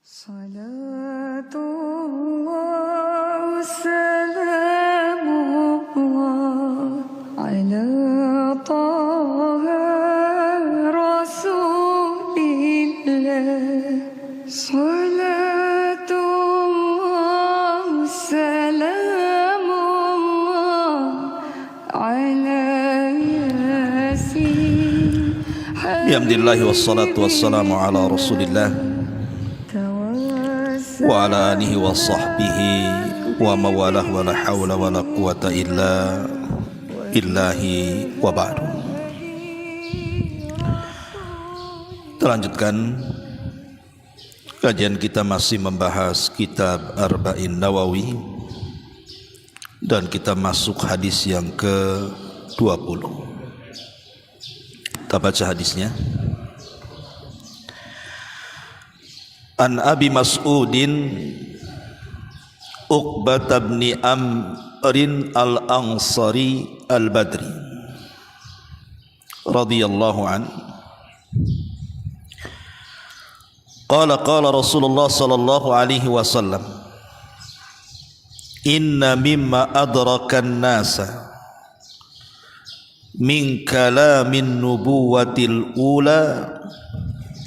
صلاة الله وسلام الله على طه رسول الله صلاة الله وسلام الله على ياسين Alhamdulillah wassalatu wassalamu ala rasulillah wa ala alihi wa sahbihi wa mawalah wa la hawla wa la quwata illa billahi wa ba'du. Terlanjutkan kajian kita masih membahas kitab Arba'in Nawawi dan kita masuk hadis yang ke-20. Kita baca hadisnya. An Abi Mas'udin Uqbah bin Amrin al-Ansari al-Badri radhiyallahu an qala Rasulullah sallallahu alaihi wasallam inna mimma adrakan nasa min kalamin nubuwatil ula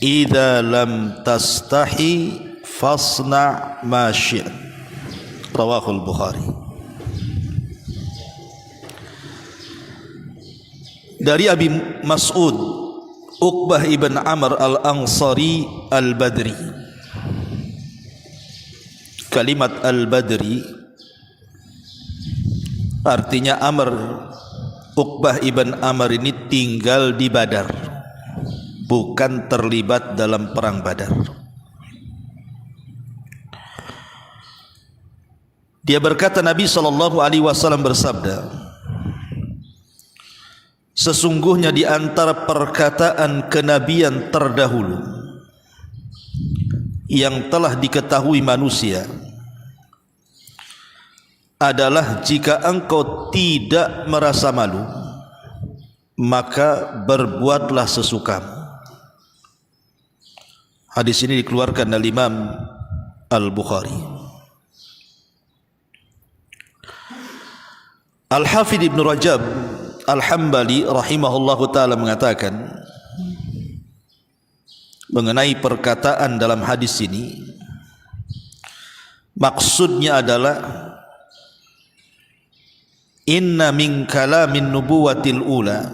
idza lam tastahi fasna ma syi'ta rawahul Bukhari. Dari Abi Mas'ud Uqbah ibn Amr al-Ansari al-Badri. Kalimat al-Badri artinya Uqbah ibn Amr ini tinggal di Badar, bukan terlibat dalam perang Badar. Dia berkata, Nabi SAW bersabda, sesungguhnya di antara perkataan kenabian terdahulu yang telah diketahui manusia adalah jika engkau tidak merasa malu, maka berbuatlah sesukamu. Hadis ini dikeluarkan oleh Imam Al-Bukhari. Al-Hafidh Ibn Rajab Al-Hambali rahimahullahu ta'ala mengatakan mengenai perkataan dalam hadis ini, maksudnya adalah inna min kalamin nubuwatil ula,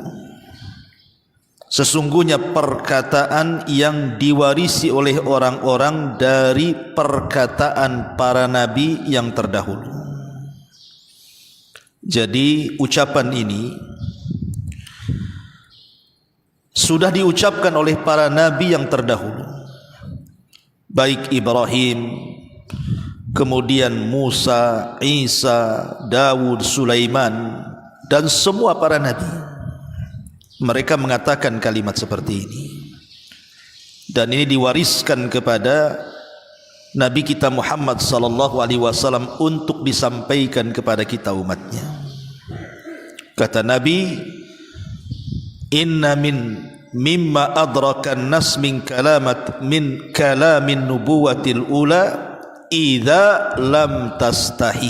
sesungguhnya perkataan yang diwarisi oleh orang-orang dari perkataan para nabi yang terdahulu. Jadi ucapan ini sudah diucapkan oleh para nabi yang terdahulu, baik Ibrahim, kemudian Musa, Isa, Dawud, Sulaiman, dan semua para nabi. Mereka mengatakan kalimat seperti ini, dan ini diwariskan kepada Nabi kita Muhammad sallallahu alaihi wasallam untuk disampaikan kepada kita umatnya. Kata Nabi, inna mimma adrakan nas min kalamin nubuwatil ula idza lam tastahi,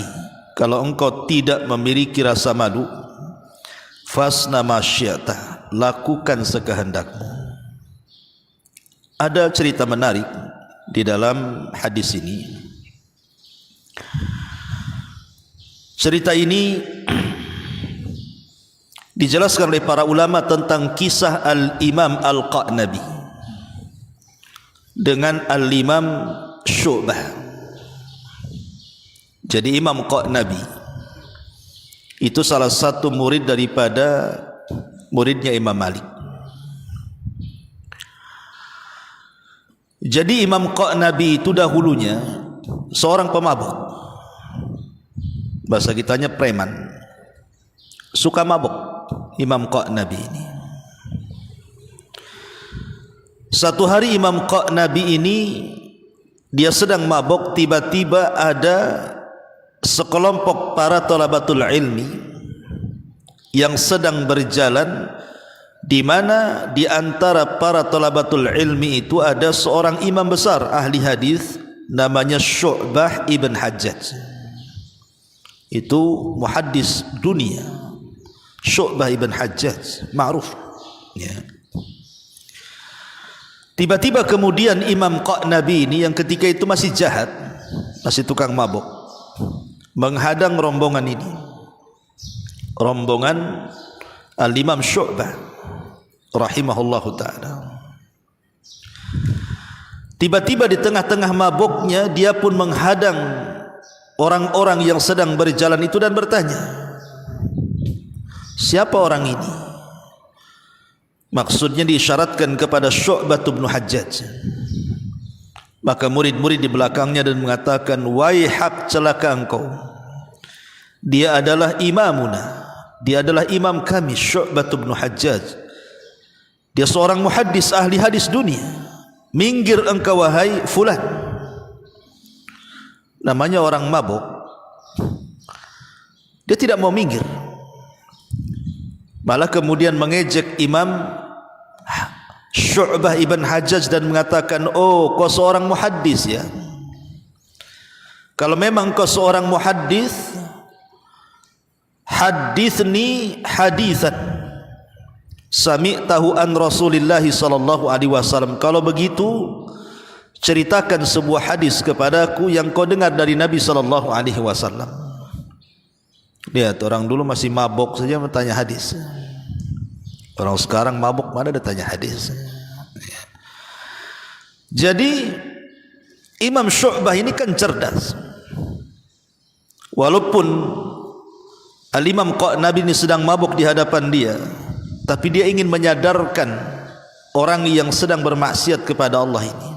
kalau engkau tidak memiliki rasa malu, fasna ma syi'ta, lakukan sekehendakmu. Ada cerita menarik di dalam hadis ini. Cerita ini dijelaskan oleh para ulama tentang kisah Al-Imam Al-Qa'nabi dengan Al-Imam Syu'bah. Jadi Imam Qa'nabi itu salah satu murid daripada muridnya Imam Malik. Jadi Imam Qa'nabi itu dahulunya seorang pemabuk, bahasa kitanya preman, suka mabuk. Imam Qa'nabi ini, satu hari Imam Qa'nabi ini dia sedang mabuk, tiba-tiba ada sekelompok para thalabatul ilmi yang sedang berjalan, di mana di antara para thalabatul ilmi itu ada seorang imam besar ahli hadis namanya Syu'bah ibn Hajjaj. Itu muhaddis dunia, Syu'bah ibn Hajjaj, ma'ruf ya. Tiba-tiba kemudian Imam Qa'nabi ini yang ketika itu masih jahat, masih tukang mabuk, menghadang rombongan ini, rombongan Al-Imam Syu'bah rahimahullahu ta'ala. Tiba-tiba di tengah-tengah mabuknya dia pun menghadang orang-orang yang sedang berjalan itu dan bertanya, siapa orang ini? Maksudnya diisyaratkan kepada Syu'bah bin Hajjaj. Maka murid-murid di belakangnya dan mengatakan, waihak, celaka engkau, dia adalah imamuna, dia adalah imam kami, Syu'bah bin Hajjaj. Dia seorang muhaddis, ahli hadis dunia. Minggir engkau wahai fulan. Namanya orang mabuk, dia tidak mau minggir, malah kemudian mengejek Imam Syu'bah ibn Hajjaj dan mengatakan, oh kau seorang muhaddis ya, kalau memang kau seorang muhaddis, hadithni hadithan sami'tahu an Rasulillah sallallahu alaihi wasallam. Kalau begitu ceritakan sebuah hadis kepadaku yang kau dengar dari Nabi sallallahu alaihi wasallam. Lihat, orang dulu masih mabuk saja bertanya hadis. Orang sekarang mabuk mana dia tanya hadis. Jadi Imam Syu'bah ini kan cerdas. Walaupun Al-Imam Qa'nabi ini sedang mabuk di hadapan dia, tapi dia ingin menyadarkan orang yang sedang bermaksiat kepada Allah ini.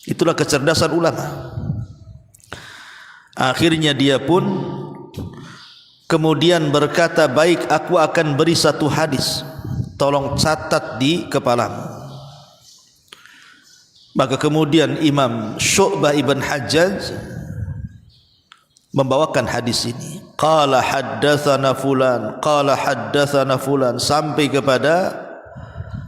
Itulah kecerdasan ulama. Akhirnya dia pun kemudian berkata, baik, aku akan beri satu hadis, tolong catat di kepalamu. Maka kemudian Imam Syu'bah ibn Hajjaj membawakan hadis ini, qala haddatsana fulan, qala haddatsana fulan, sampai kepada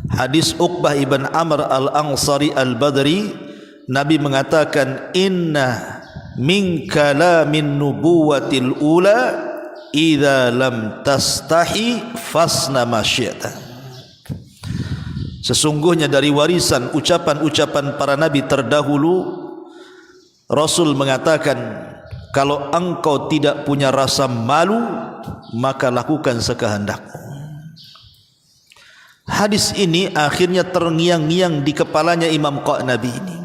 hadis Uqbah ibn Amr al-Ansari al-Badri. Nabi mengatakan, inna min kalamin nubuwatil ula idza lam tastahi fasna ma syi'ta. Sesungguhnya dari warisan ucapan-ucapan para nabi terdahulu, Rasul mengatakan, kalau engkau tidak punya rasa malu, maka lakukan sekehendakmu. Hadis ini akhirnya terngiang-ngiang di kepalanya Imam Qa'nabi ini,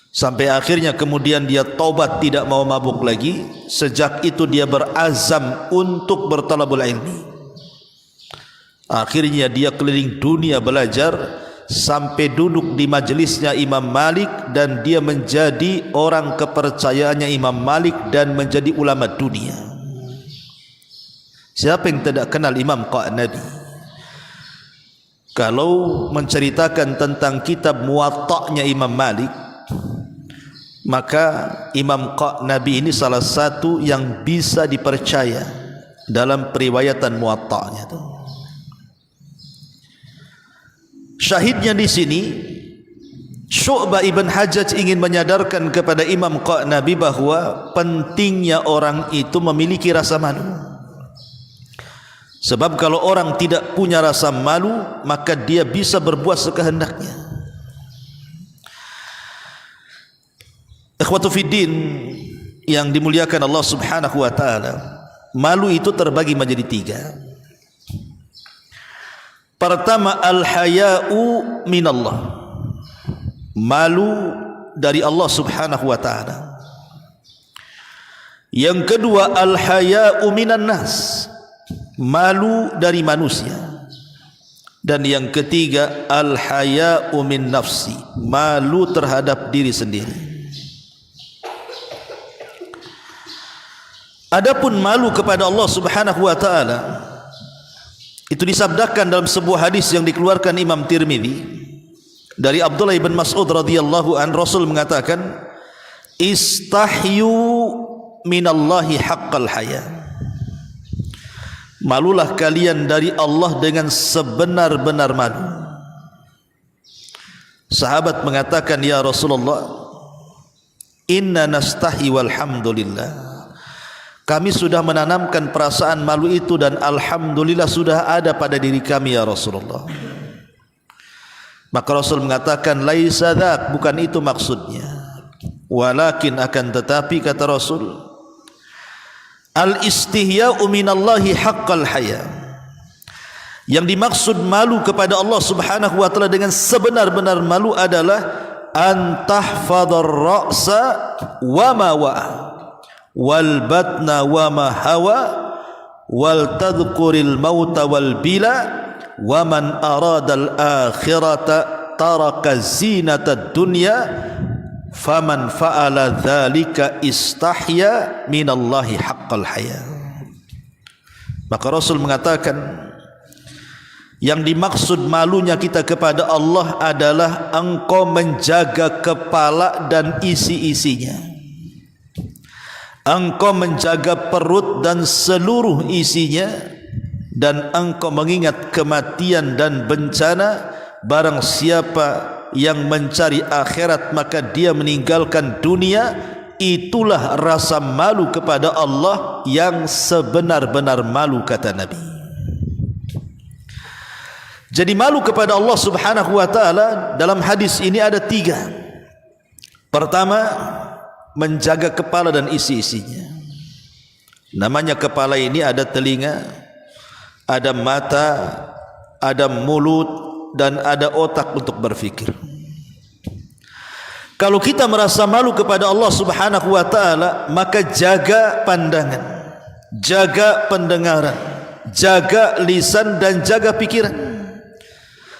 sampai akhirnya kemudian dia taubat, tidak mau mabuk lagi. Sejak itu dia berazam untuk bertalabul ilmi. Akhirnya dia keliling dunia belajar, sampai duduk di majelisnya Imam Malik, dan dia menjadi orang kepercayaannya Imam Malik dan menjadi ulama dunia. Siapa yang tidak kenal Imam Qa'nabi? Kalau menceritakan tentang kitab Muwatta'nya Imam Malik, maka Imam Qa'nabi ini salah satu yang bisa dipercaya dalam periwayatan Muwatta'nya itu. Syahidnya di sini, Syu'bah ibn Hajjaj ingin menyadarkan kepada Imam Qa'nabi bahwa pentingnya orang itu memiliki rasa malu. Sebab kalau orang tidak punya rasa malu, maka dia bisa berbuat sekehendaknya. Ikhwatu fiddin yang dimuliakan Allah subhanahu wa ta'ala, malu itu terbagi menjadi tiga. Pertama, al-haya'u minallah, malu dari Allah subhanahu wa ta'ala. Yang kedua, al-haya'u minan nas, malu dari manusia. Dan yang ketiga, al-haya'u min nafsi, malu terhadap diri sendiri. Adapun malu kepada Allah subhanahu wa ta'ala, itu disabdakan dalam sebuah hadis yang dikeluarkan Imam Tirmidzi dari Abdullah bin Mas'ud radhiyallahu an. Rasul mengatakan, istahyu minallahi haqqal haya, malulah kalian dari Allah dengan sebenar-benar malu. Sahabat mengatakan, ya Rasulullah, inna nastahi walhamdulillah. Kami sudah menanamkan perasaan malu itu dan alhamdulillah sudah ada pada diri kami ya Rasulullah. Maka Rasul mengatakan, laisa dzak, bukan itu maksudnya. Walakin, akan tetapi, kata Rasul, al-istihya'u minallahi haqqal haya. Yang dimaksud malu kepada Allah Subhanahu wa taala dengan sebenar-benar malu adalah an tahfadhar ra'sa wa ma wa'a wal batna wa ma hawa wal tadhkuril mauta wal bila wa man aradal akhirata taraka zinatad dunya faman fa'ala dzalika istahya minallahi haqqal haya. Maka Rasul mengatakan, yang dimaksud malunya kita kepada Allah adalah engkau menjaga kepala dan isi-isinya, engkau menjaga perut dan seluruh isinya, dan engkau mengingat kematian dan bencana. Barang siapa yang mencari akhirat maka dia meninggalkan dunia. Itulah rasa malu kepada Allah yang sebenar-benar malu, kata Nabi. Jadi malu kepada Allah Subhanahu wa taala dalam hadis ini ada 3. Pertama, menjaga kepala dan isi-isinya. Namanya kepala ini ada telinga, ada mata, ada mulut, dan ada otak untuk berfikir. Kalau kita merasa malu kepada Allah Subhanahu wa taala, maka jaga pandangan, jaga pendengaran, jaga lisan, dan jaga pikiran.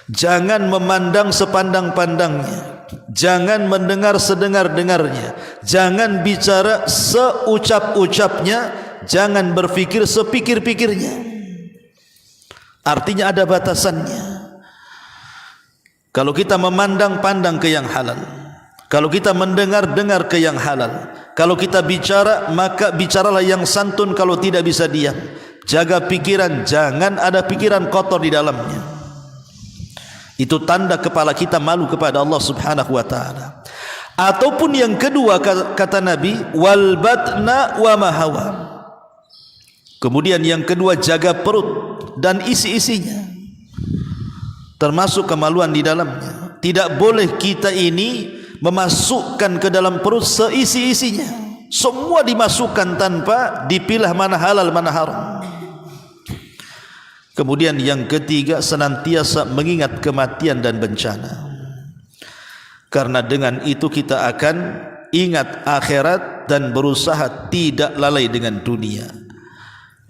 Jangan memandang sepandang-pandangnya, jangan mendengar sedengar-dengarnya, jangan bicara seucap-ucapnya, jangan berfikir sepikir-pikirnya. Artinya ada batasannya. Kalau kita memandang-pandang ke yang halal, kalau kita mendengar-dengar ke yang halal, kalau kita bicara maka bicaralah yang santun, kalau tidak bisa diam. Jaga pikiran, jangan ada pikiran kotor di dalamnya. Itu tanda kepala kita malu kepada Allah Subhanahu wa taala. Ataupun yang kedua, kata Nabi, wal batna wa ma hawa. Kemudian yang kedua, jaga perut dan isi-isinya, termasuk kemaluan di dalamnya. Tidak boleh kita ini memasukkan ke dalam perut seisi-isinya. Semua dimasukkan tanpa dipilah mana halal mana haram. Kemudian yang ketiga, senantiasa mengingat kematian dan bencana. Karena dengan itu kita akan ingat akhirat dan berusaha tidak lalai dengan dunia.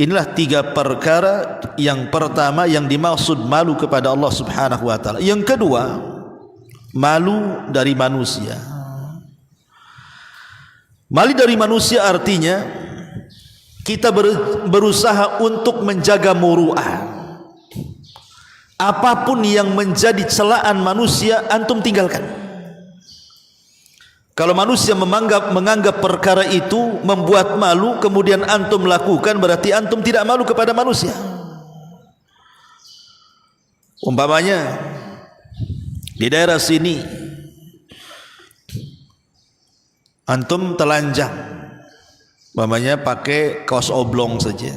Inilah 3 perkara. Yang pertama yang dimaksud malu kepada Allah Subhanahu wa taala. Yang kedua, malu dari manusia. Malu dari manusia artinya kita berusaha untuk menjaga muru'ah. Apapun yang menjadi celaan manusia, antum tinggalkan. Kalau manusia menganggap perkara itu membuat malu, kemudian antum lakukan, berarti antum tidak malu kepada manusia. Umpamanya di daerah sini antum telanjang, umpamanya pakai kaos oblong saja.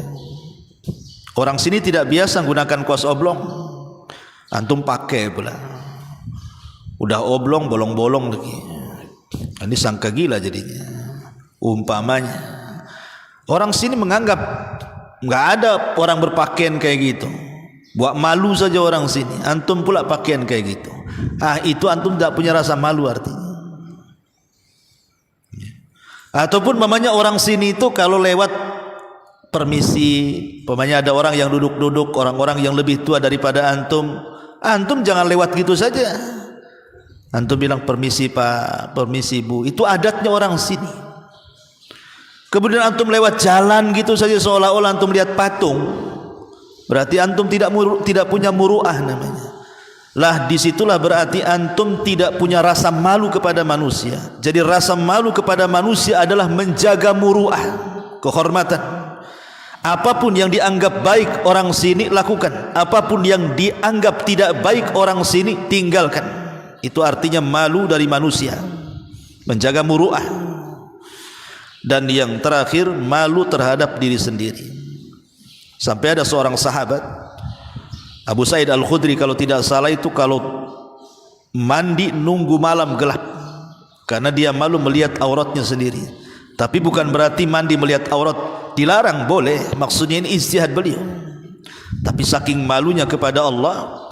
Orang sini tidak biasa menggunakan kaos oblong, antum pakai pula, udah oblong bolong-bolong lagi. Ini sangka gila jadinya. Umpamanya orang sini menganggap nggak ada orang berpakaian kayak gitu, buat malu saja orang sini. Antum pula pakaian kayak gitu, itu antum tidak punya rasa malu artinya. Ataupun mamanya orang sini itu kalau lewat permisi, mamanya ada orang yang duduk-duduk, orang-orang yang lebih tua daripada antum, antum jangan lewat gitu saja. Antum bilang permisi Pak, permisi Bu. Itu adatnya orang sini. Kemudian antum lewat jalan gitu saja seolah-olah antum lihat patung, berarti antum tidak punya muru'ah namanya. Lah disitulah berarti antum tidak punya rasa malu kepada manusia. Jadi rasa malu kepada manusia adalah menjaga muru'ah, kehormatan. Apapun yang dianggap baik orang sini lakukan, apapun yang dianggap tidak baik orang sini tinggalkan. Itu artinya malu dari manusia, menjaga muru'ah. Dan yang terakhir, malu terhadap diri sendiri. Sampai ada seorang sahabat, Abu Sa'id Al-Khudri kalau tidak salah itu, kalau mandi nunggu malam gelap karena dia malu melihat auratnya sendiri. Tapi bukan berarti mandi melihat aurat dilarang, boleh. Maksudnya ini ijtihad beliau. Tapi saking malunya kepada Allah,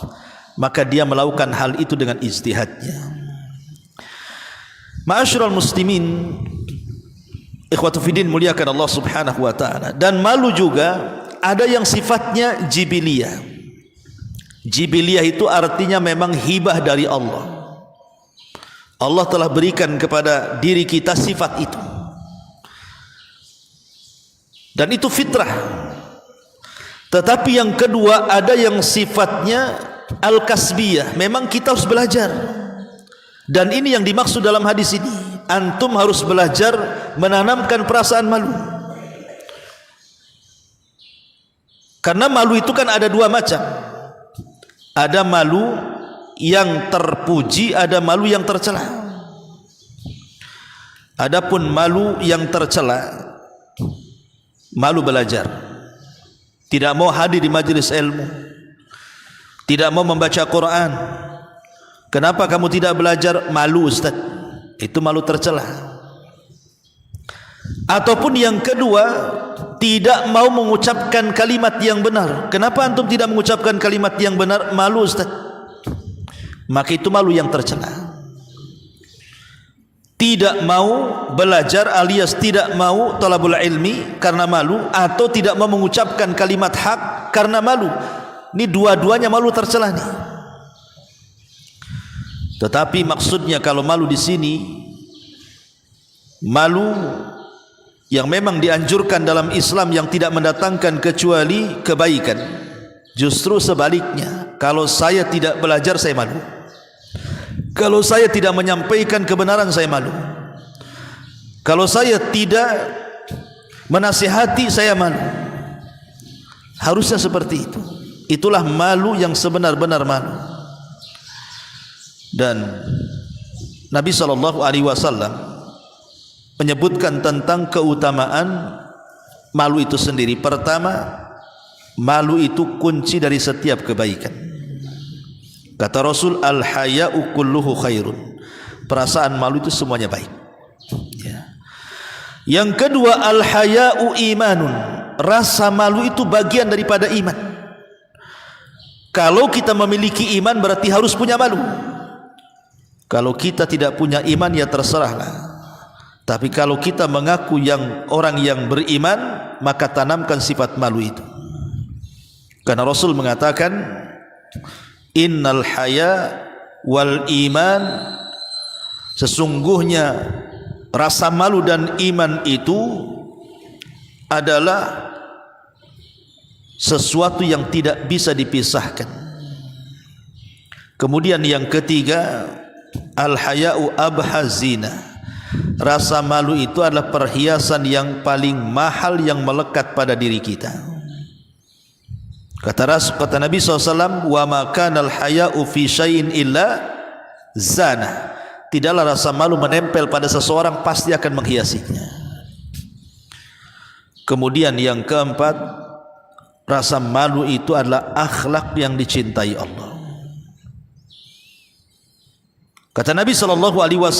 maka dia melakukan hal itu dengan ijtihadnya. Ma'asyiral muslimin, ikhwatu fiddin, muliakan Allah Subhanahu wa taala. Dan malu juga ada yang sifatnya jibiliyah. Jibiliyah itu artinya memang hibah dari Allah. Allah telah berikan kepada diri kita sifat itu. Dan itu fitrah. Tetapi yang kedua, ada yang sifatnya al-kasbiyah. Memang kita harus belajar. Dan ini yang dimaksud dalam hadis ini. Antum harus belajar menanamkan perasaan malu. Karena malu itu kan ada dua macam. Ada malu yang terpuji, ada malu yang tercela. Adapun malu yang tercela, malu belajar, tidak mau hadir di majelis ilmu, tidak mau membaca Quran. Kenapa kamu tidak belajar? Malu Ustaz. Itu malu tercela. Ataupun yang kedua, tidak mau mengucapkan kalimat yang benar. Kenapa antum tidak mengucapkan kalimat yang benar? Malu Ustaz. Maka itu malu yang tercela. Tidak mau belajar alias tidak mau talabul ilmi karena malu, atau tidak mau mengucapkan kalimat hak karena malu. Ini dua-duanya malu tercela nih. Tetapi maksudnya kalau malu di sini, malu yang memang dianjurkan dalam Islam yang tidak mendatangkan kecuali kebaikan. Justru sebaliknya, kalau saya tidak belajar saya malu. Kalau saya tidak menyampaikan kebenaran saya malu. Kalau saya tidak menasihati saya malu. Harusnya seperti itu. Itulah malu yang sebenar-benar malu. Dan Nabi SAW menyebutkan tentang keutamaan malu itu sendiri. Pertama, malu itu kunci dari setiap kebaikan. Kata Rasul, al-haya'u kulluhu khairun. Perasaan malu itu semuanya baik. Ya. Yang kedua, al-haya'u imanun. Rasa malu itu bagian daripada iman. Kalau kita memiliki iman berarti harus punya malu. Kalau kita tidak punya iman ya terserahlah. Tapi kalau kita mengaku yang orang yang beriman, maka tanamkan sifat malu itu. Karena Rasul mengatakan, innal haya wal iman, sesungguhnya rasa malu dan iman itu adalah sesuatu yang tidak bisa dipisahkan. Kemudian yang ketiga, al haya'u abhazina. Rasa malu itu adalah perhiasan yang paling mahal yang melekat pada diri kita. Kata Nabi SAW, wa ma kana al-haya'u fi syai'in illa zana. Tidaklah rasa malu menempel pada seseorang, pasti akan menghiasinya. Kemudian yang keempat, rasa malu itu adalah akhlak yang dicintai Allah. Kata Nabi SAW,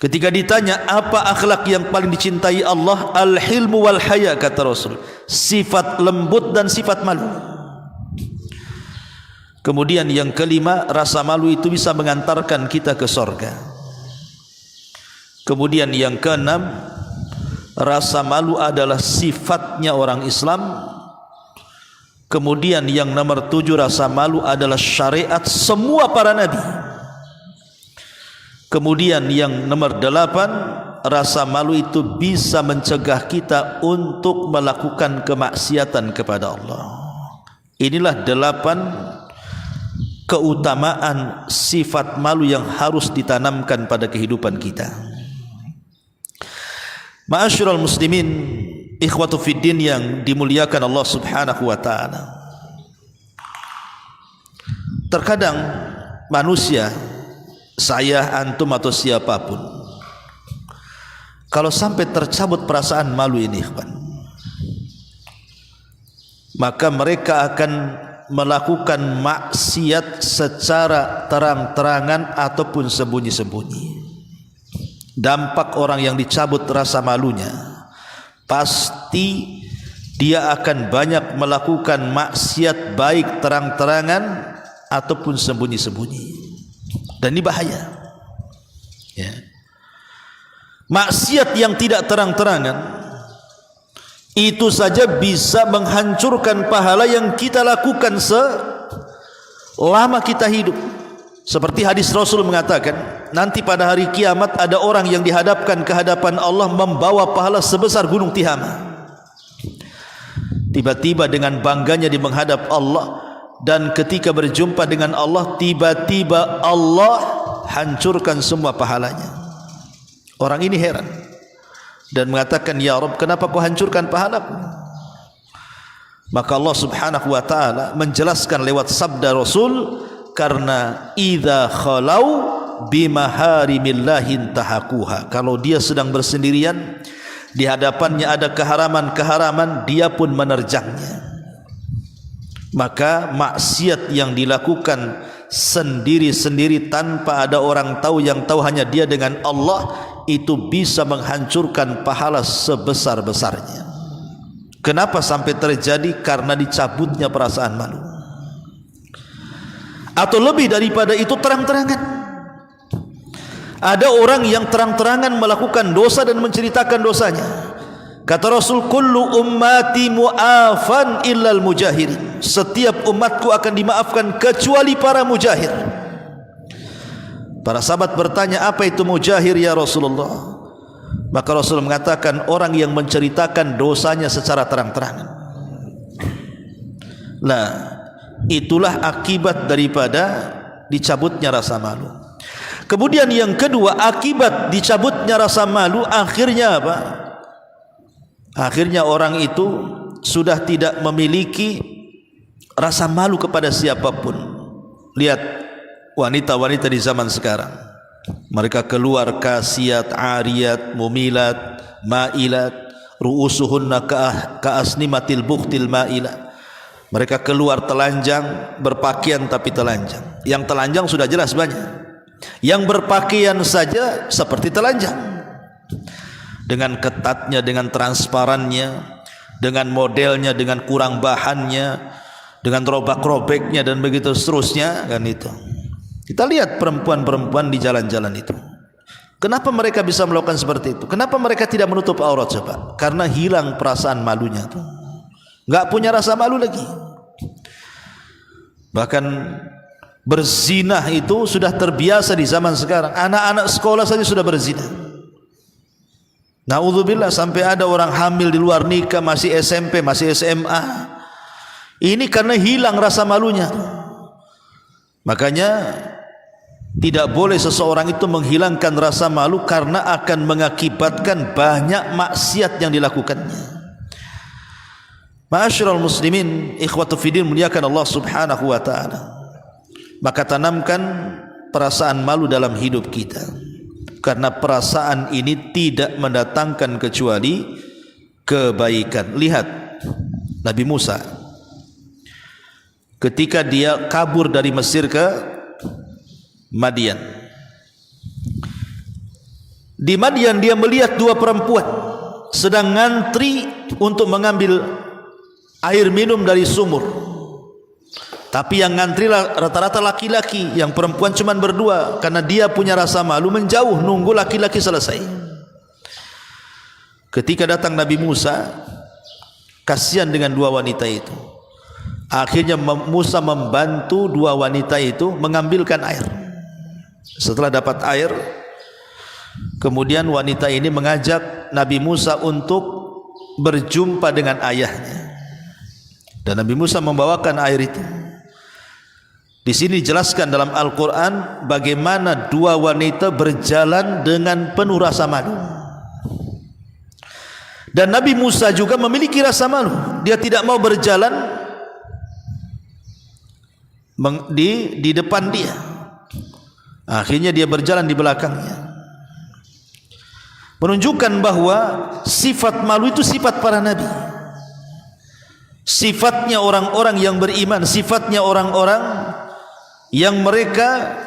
ketika ditanya apa akhlak yang paling dicintai Allah, al-hilmu wal haya, kata Rasul, sifat lembut dan sifat malu. Kemudian yang kelima, rasa malu itu bisa mengantarkan kita ke sorga. Kemudian yang keenam, rasa malu adalah sifatnya orang Islam. Kemudian yang nomor 7, rasa malu adalah syariat semua para nabi. Kemudian yang nomor 8, rasa malu itu bisa mencegah kita untuk melakukan kemaksiatan kepada Allah. Inilah 8 keutamaan sifat malu yang harus ditanamkan pada kehidupan kita. Ma'asyiral muslimin, ikhwatu fiddin yang dimuliakan Allah Subhanahu wa taala. Terkadang manusia, saya, antum atau siapapun, kalau sampai tercabut perasaan malu ini, maka mereka akan melakukan maksiat secara terang-terangan ataupun sembunyi-sembunyi. Dampak orang yang dicabut rasa malunya, pasti dia akan banyak melakukan maksiat baik terang-terangan ataupun sembunyi-sembunyi. Dan ini bahaya, ya. Maksiat yang tidak terang-terangan itu saja bisa menghancurkan pahala yang kita lakukan selama kita hidup. Seperti hadis Rasul mengatakan, nanti pada hari kiamat ada orang yang dihadapkan ke hadapan Allah membawa pahala sebesar gunung Tihama. Tiba-tiba dengan bangganya dia menghadap Allah, dan ketika berjumpa dengan Allah, tiba-tiba Allah hancurkan semua pahalanya. Orang ini heran dan mengatakan, ya Rabb, kenapa kau hancurkan pahalaku? Maka Allah subhanahu wa ta'ala menjelaskan lewat sabda Rasul, karena idza khalau bimaharimillahi tahakuha, kalau dia sedang bersendirian, di hadapannya ada keharaman-keharaman, dia pun menerjangnya. Maka maksiat yang dilakukan sendiri-sendiri tanpa ada orang tahu, yang tahu hanya dia dengan Allah, itu bisa menghancurkan pahala sebesar-besarnya. Kenapa sampai terjadi? Karena dicabutnya perasaan malu. Atau lebih daripada itu, terang-terangan. Ada orang yang terang-terangan melakukan dosa dan menceritakan dosanya. Kata Rasul, kullu ummati mu'afan illal mujahirin, setiap umatku akan dimaafkan kecuali para mujahir. Para sahabat bertanya, apa itu mujahir ya Rasulullah? Maka Rasul mengatakan, orang yang menceritakan dosanya secara terang-terangan. Nah, itulah akibat daripada dicabutnya rasa malu. Kemudian yang kedua, akibat dicabutnya rasa malu, akhirnya apa? Akhirnya orang itu sudah tidak memiliki rasa malu kepada siapapun. Lihat wanita-wanita di zaman sekarang, mereka keluar kasiat, ariyat, mumilat, ma'ilat, ru'usuhunna ka'asnimatil bukhtil ma'ilat. Mereka keluar telanjang, berpakaian tapi telanjang. Yang telanjang sudah jelas banyak, yang berpakaian saja seperti telanjang, dengan ketatnya, dengan transparannya, dengan modelnya, dengan kurang bahannya, dengan robek-robeknya dan begitu seterusnya, kan itu. Kita lihat perempuan-perempuan di jalan-jalan itu. Kenapa mereka bisa melakukan seperti itu? Kenapa mereka tidak menutup aurat coba? Karena hilang perasaan malunya tuh. Enggak punya rasa malu lagi. Bahkan berzina itu sudah terbiasa di zaman sekarang. Anak-anak sekolah saja sudah berzina. Na'udzubillah, sampai ada orang hamil di luar nikah, masih SMP, masih SMA. Ini karena hilang rasa malunya. Makanya tidak boleh seseorang itu menghilangkan rasa malu, karena akan mengakibatkan banyak maksiat yang dilakukannya. Ma'asyiral muslimin, ikhwatu fiddin, muliakan Allah subhanahu wa ta'ala. Maka tanamkan perasaan malu dalam hidup kita, karena perasaan ini tidak mendatangkan kecuali kebaikan. Lihat Nabi Musa ketika dia kabur dari Mesir ke Madian. Di Madian dia melihat dua perempuan sedang ngantri untuk mengambil air minum dari sumur. Tapi yang ngantri rata-rata laki-laki, yang perempuan cuma berdua, karena dia punya rasa malu menjauh nunggu laki-laki selesai. Ketika datang Nabi Musa, kasihan dengan dua wanita itu. Akhirnya Musa membantu dua wanita itu mengambilkan air. Setelah dapat air, kemudian wanita ini mengajak Nabi Musa untuk berjumpa dengan ayahnya. Dan Nabi Musa membawakan air itu. Di sini dijelaskan dalam Al-Quran bagaimana dua wanita berjalan dengan penuh rasa malu. Dan Nabi Musa juga memiliki rasa malu. Dia tidak mau berjalan di depan dia. Akhirnya dia berjalan di belakangnya, menunjukkan bahwa sifat malu itu sifat para nabi, sifatnya orang-orang yang beriman, sifatnya orang-orang yang mereka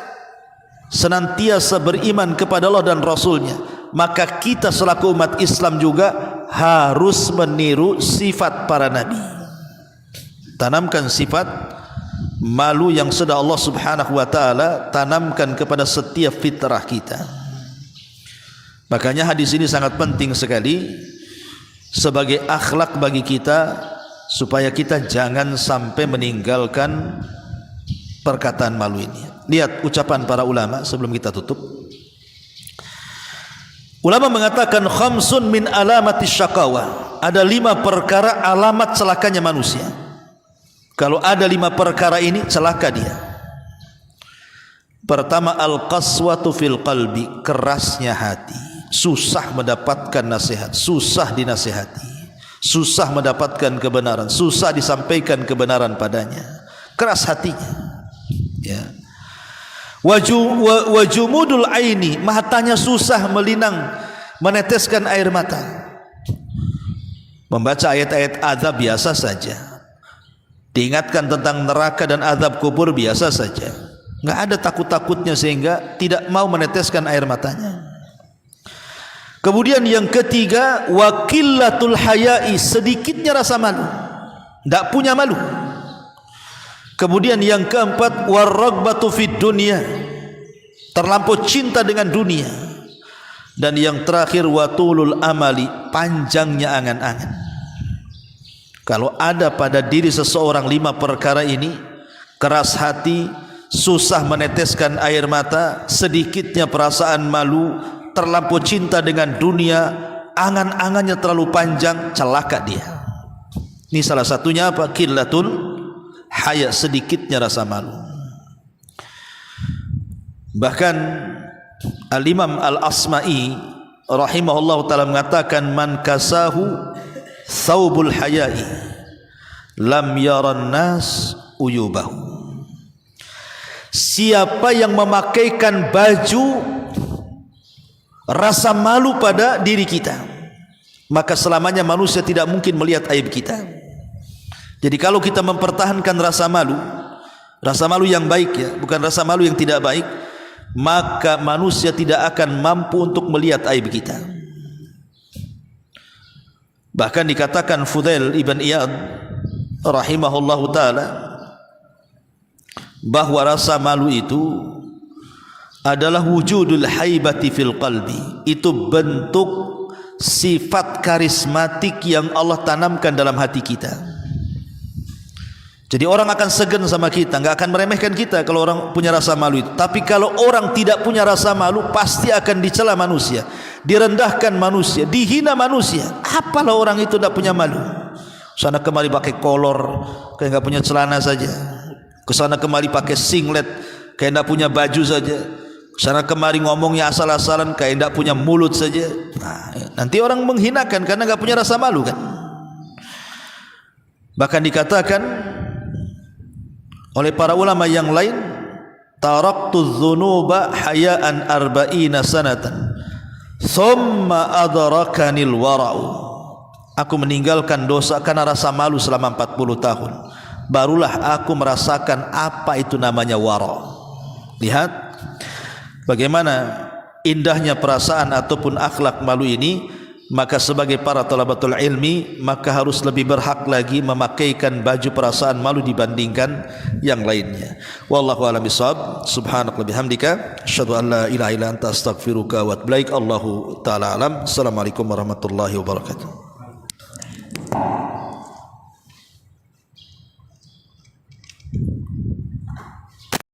senantiasa beriman kepada Allah dan Rasulnya. Maka kita selaku umat Islam juga harus meniru sifat para nabi, tanamkan sifat malu yang sudah Allah subhanahu wa ta'ala tanamkan kepada setiap fitrah kita. Makanya hadis ini sangat penting sekali sebagai akhlak bagi kita, supaya kita jangan sampai meninggalkan perkataan malu ini. Lihat ucapan para ulama sebelum kita tutup. Ulama mengatakan khamsun min alamati syaqawa. Ada 5 perkara alamat celakanya manusia. Kalau ada 5 perkara ini, celaka dia. Pertama, al-qaswatu fil qalbi, kerasnya hati. Susah mendapatkan nasihat, susah dinasihati, susah mendapatkan kebenaran, susah disampaikan kebenaran padanya. Keras hatinya. Ya. Wajumudul aini, matanya susah melinang, meneteskan air mata. Membaca ayat-ayat azab biasa saja, diingatkan tentang neraka dan azab kubur biasa saja, nggak ada takut-takutnya sehingga tidak mau meneteskan air matanya. Kemudian yang ketiga, waqillatul haya'i, sedikitnya rasa malu, tidak punya malu. Kemudian yang keempat, warragbatu fid dunya, terlampau cinta dengan dunia. Dan yang terakhir, watulul amali, panjangnya angan-angan. Kalau ada pada diri seseorang 5 perkara ini, keras hati, susah meneteskan air mata, sedikitnya perasaan malu, terlampau cinta dengan dunia, angan-angannya terlalu panjang, celaka dia. Ini salah satunya apa? Qillatul haya, sedikitnya rasa malu. Bahkan Al-Imam Al-Asma'i rahimahullah ta'ala mengatakan, man kasahu thawbul haya'i lam yaran nas uyubahu. Siapa yang memakaikan baju rasa malu pada diri kita, maka selamanya manusia tidak mungkin melihat aib kita. Jadi kalau kita mempertahankan rasa malu yang baik, ya, bukan rasa malu yang tidak baik, maka manusia tidak akan mampu untuk melihat aib kita. Bahkan dikatakan Fudail ibn Iyad rahimahullahu ta'ala bahwa rasa malu itu adalah wujudul haibati fil qalbi, itu bentuk sifat karismatik yang Allah tanamkan dalam hati kita. Jadi orang akan segan sama kita, nggak akan meremehkan kita kalau orang punya rasa malu itu. Tapi kalau orang tidak punya rasa malu, pasti akan dicela manusia, direndahkan manusia, dihina manusia. Apalah orang itu tidak punya malu? Sana kemari pakai kolor, kayak nggak punya celana saja. Kesana kemari pakai singlet, kayak nggak punya baju saja. Sana kemari ngomongnya asal-asalan, kayak nggak punya mulut saja. Nah, nanti orang menghinakan karena nggak punya rasa malu kan. Bahkan dikatakan oleh para ulama yang lain, taraktu dzunuba hayaan arba'ina sanatan thumma adrakanil wara'u. Aku meninggalkan dosa karena rasa malu selama 40 tahun, barulah aku merasakan apa itu namanya wara'. Lihat bagaimana indahnya perasaan ataupun akhlak malu ini. Maka sebagai para talabatul ilmi, maka harus lebih berhak lagi memakaikan baju perasaan malu dibandingkan yang lainnya. Wallahu a'lam bishawab. Subhanaka wa bihamdika asyhadu an la ilaha illa anta astaghfiruka wa atubu ilaik. Allahu ta'ala alam. Assalamualaikum warahmatullahi wabarakatuh.